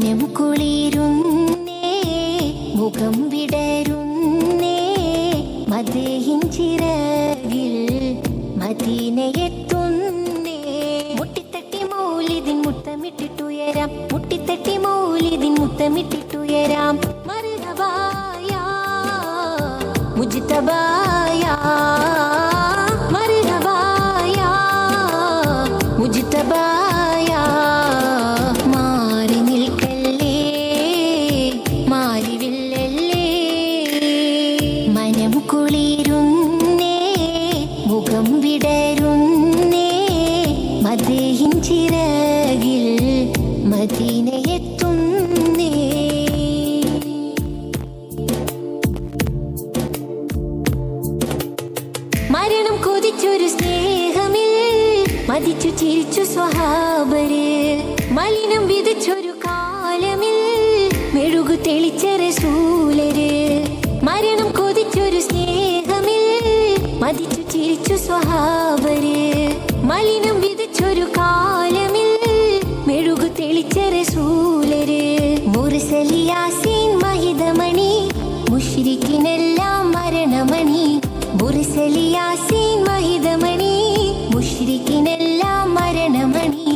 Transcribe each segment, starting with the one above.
മനം കുളിരുന്നേ മുഖം വിടരുന്നേ മദീഹിൻ ചിറകിൽ മദീനയെത്തുന്നേ മുട്ടിത്തട്ടി മൗലിദിൻ മുത്തമിട്ടിട്ടുയരാം മുട്ടിത്തട്ടി മൗലിദിൻ മുത്തമിട്ടിട്ടുയരാം മർഹബായ മുജ്തബായ മർഹബായ മുജ്തബായ മാറി നിൽക്കല്ലേ മാറിവില്ലല്ലേ മനം കുളിരുന്നേ മുഖം വിടരുന്നേ മദീഹിൻ ചിറകിൽ മദീനയെത്തുന്നേ മരണം കൊതിച്ചൊരു സ്നേഹമിൽ മതിച്ചു ചിരിച്ചു സ്വഹാബര് മലിനം വിതച്ചൊരു കാലമിൽ മെഴുകു തെളിച്ച റസൂലര് മരണം കൊതിച്ചൊരു സ്നേഹമിൽ മതിച്ചു ചിരിച്ചു സ്വഹാബര് മലിനം വിതച്ചൊരു കാലമിൽ മെഴുകു തെളിച്ച റസൂലര് മുർസലി യാസീൻ മഹിതമണി മുശ്രിക്കിനെല്ലാം മരണമണി മുർസലി യാസീൻ മഹിതമണി മുശ്രിക്കിനെല്ലാം മരണമണി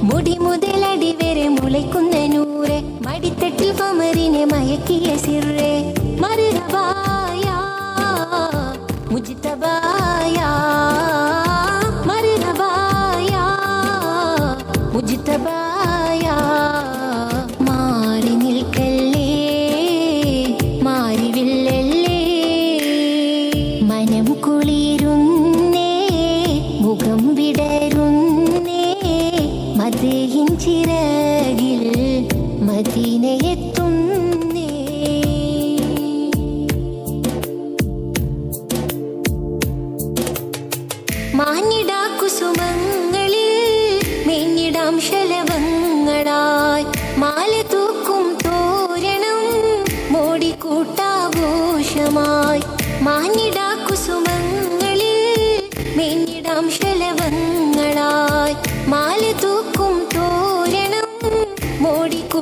മുടി മുതലടി വരെ മുളയ്ക്കുന്ന നൂറെ മടിത്തട്ടിൽ കമറിനെ മയക്കിയ സിറെ മർഹബായ മുജ്തബായ മർഹബായ മുജ്തബായ മാറി നിൽക്കല്ലേ മാറിവില്ലല്ലേ മനം കുളിരുന്നേ മുഖം വിടരുന്നേ മദീഹിൻ ചിറകിൽ മദീനയെത്തുന്നേ മാഞ്ഞിടാ കുസുമങ്ങളിൽ മേഞ്ഞിടാം ശലഭങ്ങളായി മാല തൂക്കും തോരണം മോടിക്കൂട്ടാഘോഷമായി മാഞ്ഞിടാ കുസുമങ്ങളിൽ മേഞ്ഞിടാം ശലഭങ്ങളായി മാല തൂക്കും തോരണം മോടിക്കൂട്ടാഘോഷമായി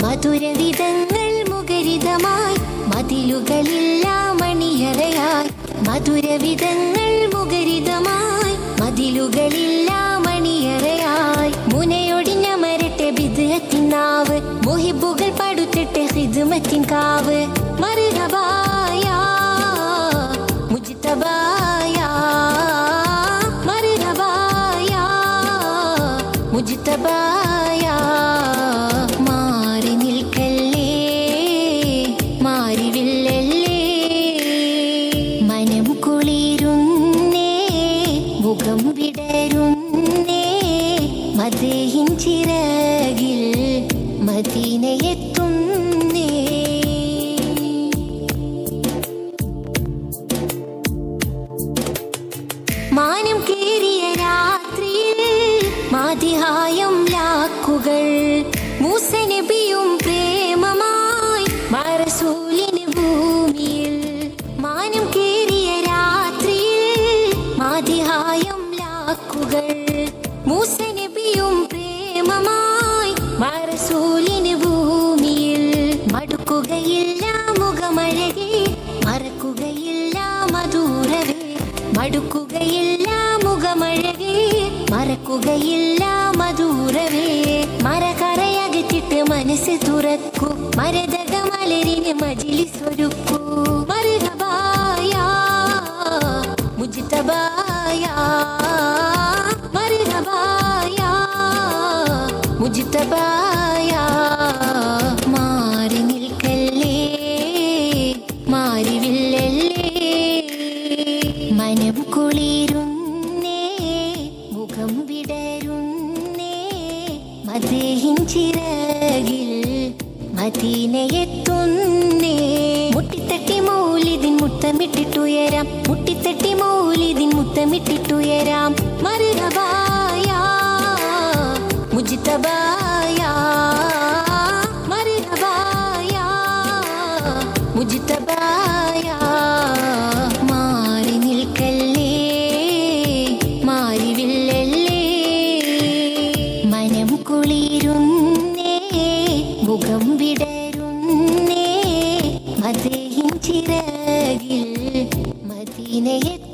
മധുരവിധങ്ങൾ മുഖരിതമായി മതിലുകളില്ല മണിയറയായി മധുരവിധങ്ങൾ മുഖരിതമായി മതിലുകളില്ല മണിയറയായി മുനയൊടിഞ്ഞ മരട്ടെ ബിദ്അത്തിൻ നാവ് മുഹിബുകൾ പടുത്തിട്ട് ഖിദ്മത്തിൻ കാവ് മർഹബായ മുജ്തബായ മർഹബായ മുജ്തബായ മാറി നിൽക്കല്ലേ മാറിവില്ലല്ലേ മനം കുളിരുന്നേ മുഖം വിടരുന്നേ മദീഹിൻ ചിറകിൽ മദീനയെത്തുന്നേ മാനം കേറിയ രാത്രിയിൽ മാതിഹായം ലാക്കുകൾ മൂസ നബിയും പ്രേമമായി റസൂലിന് ഭൂമിയിൽ മാനം കേറിയ രാത്രിയിൽ മാതിഹായം ലാക്കുകൾ മൂസ നബിയും പ്രേമമായി റസൂലിന് ഭൂമിയിൽ മടുക്കുകയില്ല മുഖമഴകെ മറക്കുകയില്ല മധുരവേ മടുക്കുകയില്ല മുഖമഴകെ മറക്കുകയില്ല മധുരവേ മരകറയകറ്റിട്ട് മനസ്സ് തുറക്കൂ മരതക മലരിന് മജ്ലിസ് ഒരുക്കൂ മർഹബായ മുജ്തബായ മർഹബായ മുജ്തബായ മാറി നിൽക്കല്ലേ മാറിവില്ലല്ലേ മനം കുളിരുന്നേ മുഖം വിടരുന്നേ മദീഹിൻ ചിറകിൽ മദീനയെത്തുന്നേ മുട്ടിത്തട്ടി മൗലിദിൻ മുത്തമിട്ടിട്ടുയരാം മുട്ടിത്തട്ടി മൗലിദിൻ മുത്തമിട്ടിട്ടുയരാം മർഹബായ മുജ്തബായ മർഹബായ മുജ്തബായ മാറി നിൽക്കല്ലേ മാറിവില്ലല്ലേ മനം കുളിരും വിനയത്തെ